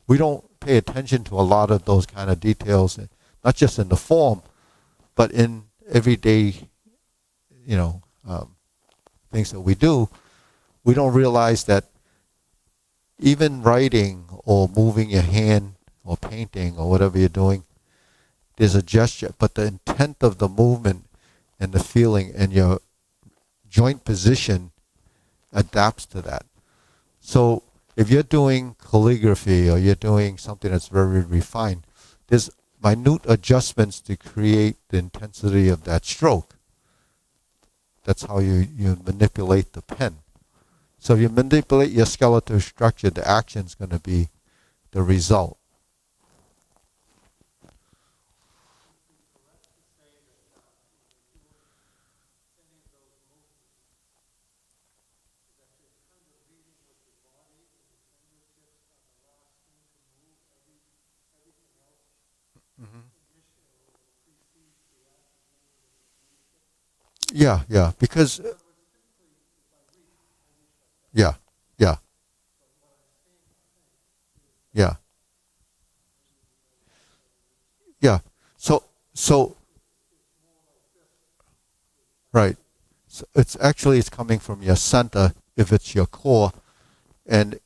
We don't pay attention to a lot of those kind of details, not just in the form, but in everyday, you know, things that we do. We don't realize that even writing or moving your hand or painting or whatever you're doing, there's a gesture, but the intent of the movement and the feeling and your joint position adapts to that. So if you're doing calligraphy or you're doing something that's very refined, there's minute adjustments to create the intensity of that stroke. That's how you manipulate the pen. So if you manipulate your skeletal structure, the action's going to be the result. Mm-hmm. Yeah, because yeah, yeah, yeah, yeah. So right. So it's coming from your center if it's your core, and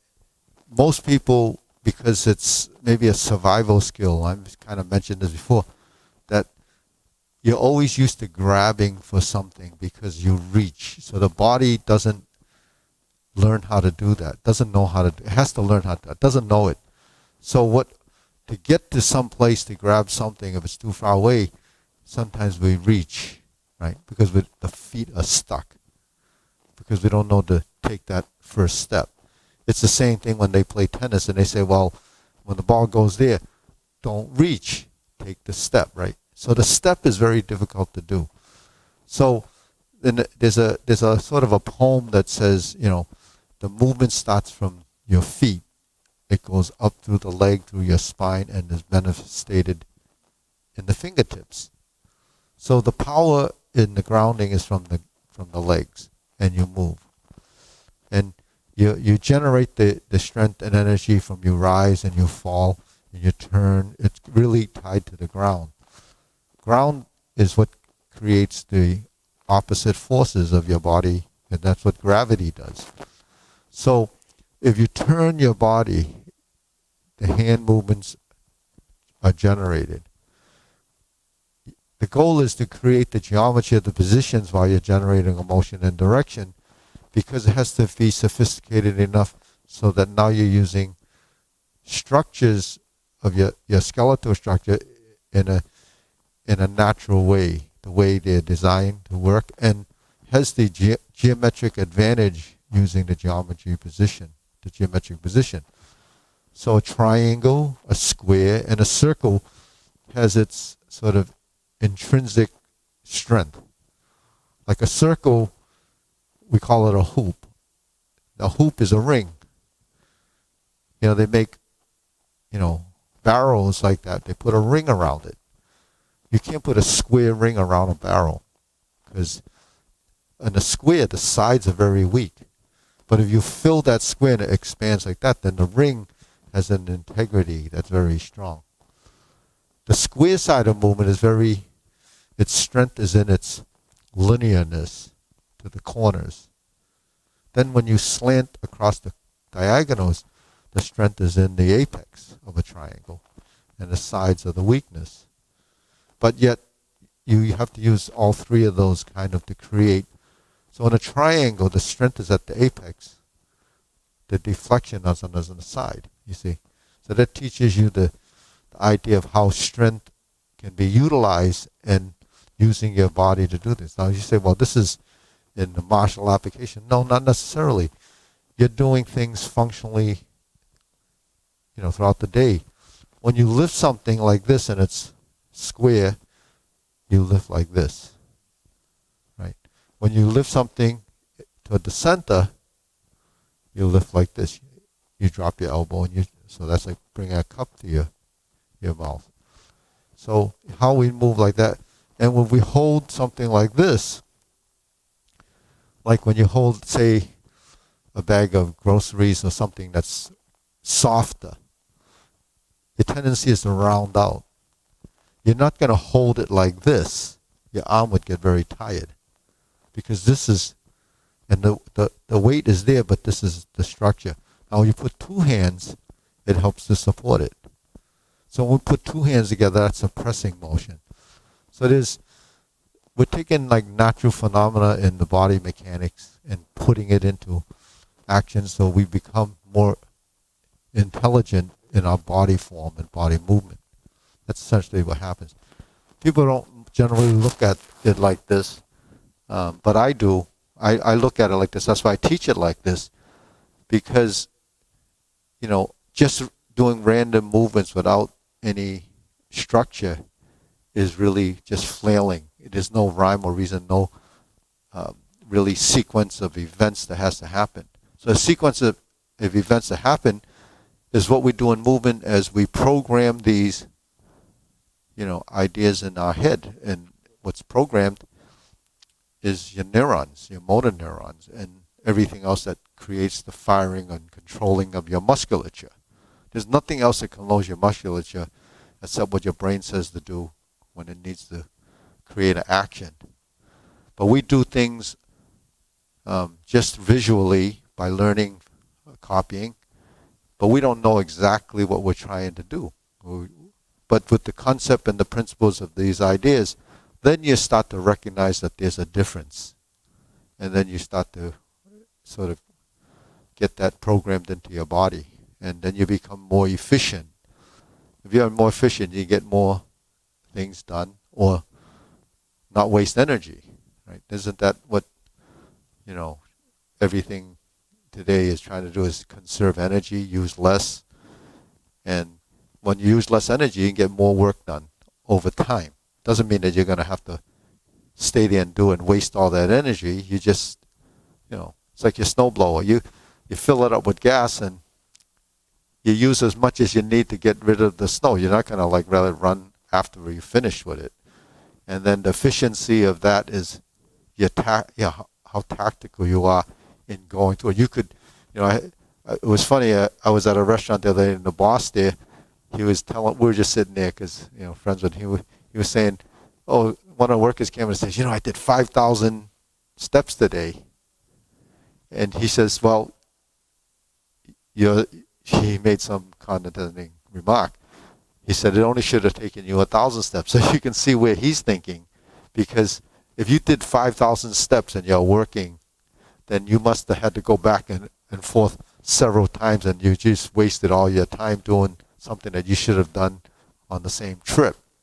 most people, because it's maybe a survival skill. I've kind of mentioned this before, that you're always used to grabbing for something because you reach. So the body doesn't learn how to do that. Doesn't know how to. It has to learn how to. It doesn't know it. So what? To get to some place to grab something, if it's too far away, sometimes we reach, right? Because the feet are stuck. Because we don't know to take that first step. It's the same thing when they play tennis and they say, well, when the ball goes there, don't reach, take the step, right? So the step is very difficult to do. So then there's a sort of a poem that says, the movement starts from your feet. It goes up through the leg, through your spine, and is manifested in the fingertips. So the power in the grounding is from the legs, and you move. And you generate the strength and energy from you rise and you fall and you turn. It's really tied to the ground. Ground is what creates the opposite forces of your body, and that's what gravity does. So if you turn your body, the hand movements are generated. The goal is to create the geometry of the positions while you're generating a motion and direction, because it has to be sophisticated enough so that now you're using structures of your skeletal structure in a natural way, the way they're designed to work, and has the geometric advantage using the geometric position. So a triangle, a square, and a circle has its sort of intrinsic strength. Like a circle, we call it a hoop. A hoop is a ring. They make, barrels like that. They put a ring around it. You can't put a square ring around a barrel because in a square, the sides are very weak. But if you fill that square and it expands like that, then the ring has an integrity that's very strong. The square side of movement is its strength is in its linearness to the corners. Then when you slant across the diagonals, the strength is in the apex of a triangle, and the sides are the weakness. But yet, you have to use all three of those kind of to create. So in a triangle, the strength is at the apex. The deflection is on the side, you see. So that teaches you the idea of how strength can be utilized and using your body to do this. Now you say, well, this is in the martial application. No, not necessarily. You're doing things functionally, throughout the day. When you lift something like this and it's square, you lift like this, right? When you lift something toward the center, You lift like this. You drop your elbow, and so that's like bringing a cup to your mouth. So how we move like that, and when we hold something like this, like when you hold, say, a bag of groceries or something that's softer, the tendency is to round out. You're not going to hold it like this. Your arm would get very tired because this is, and the weight is there, but this is the structure. Now when you put two hands, it helps to support it. So when we put two hands together, that's a pressing motion. So we're taking like natural phenomena in the body mechanics and putting it into action so we become more intelligent in our body form and body movement. That's essentially what happens. People don't generally look at it like this, but I do. I look at it like this. That's why I teach it like this, because, just doing random movements without any structure is really just flailing. There's no rhyme or reason, no really sequence of events that has to happen. So a sequence of events that happen is what we do in movement as we program these, ideas in our head. And what's programmed is your neurons, your motor neurons, and everything else that creates the firing and controlling of your musculature. There's nothing else that can load your musculature except what your brain says to do when it needs to create an action. But we do things just visually by learning, copying, but we don't know exactly what we're trying to do. But with the concept and the principles of these ideas, then you start to recognize that there's a difference. And then you start to sort of get that programmed into your body. And then you become more efficient. If you're more efficient, you get more things done or not waste energy. Right? Isn't that what, everything today is trying to do, is conserve energy, use less. And when you use less energy, you can get more work done over time. Doesn't mean that you're going to have to stay there and do and waste all that energy. You just, it's like your snowblower. You fill it up with gas and you use as much as you need to get rid of the snow. You're not going to let it run after you finish with it. And then the efficiency of that is how tactical you are in going through it. You could, it was funny. I was at a restaurant the other day, and the boss there, he was telling, we were just sitting there because, friends with him. He was saying, one of the workers came and says, I did 5,000 steps today. And he says, well, he made some condescending remark. He said it only should have taken you 1,000 steps. So you can see where he's thinking, because if you did 5,000 steps and you're working, then you must have had to go back and forth several times, and you just wasted all your time doing something that you should have done on the same trip.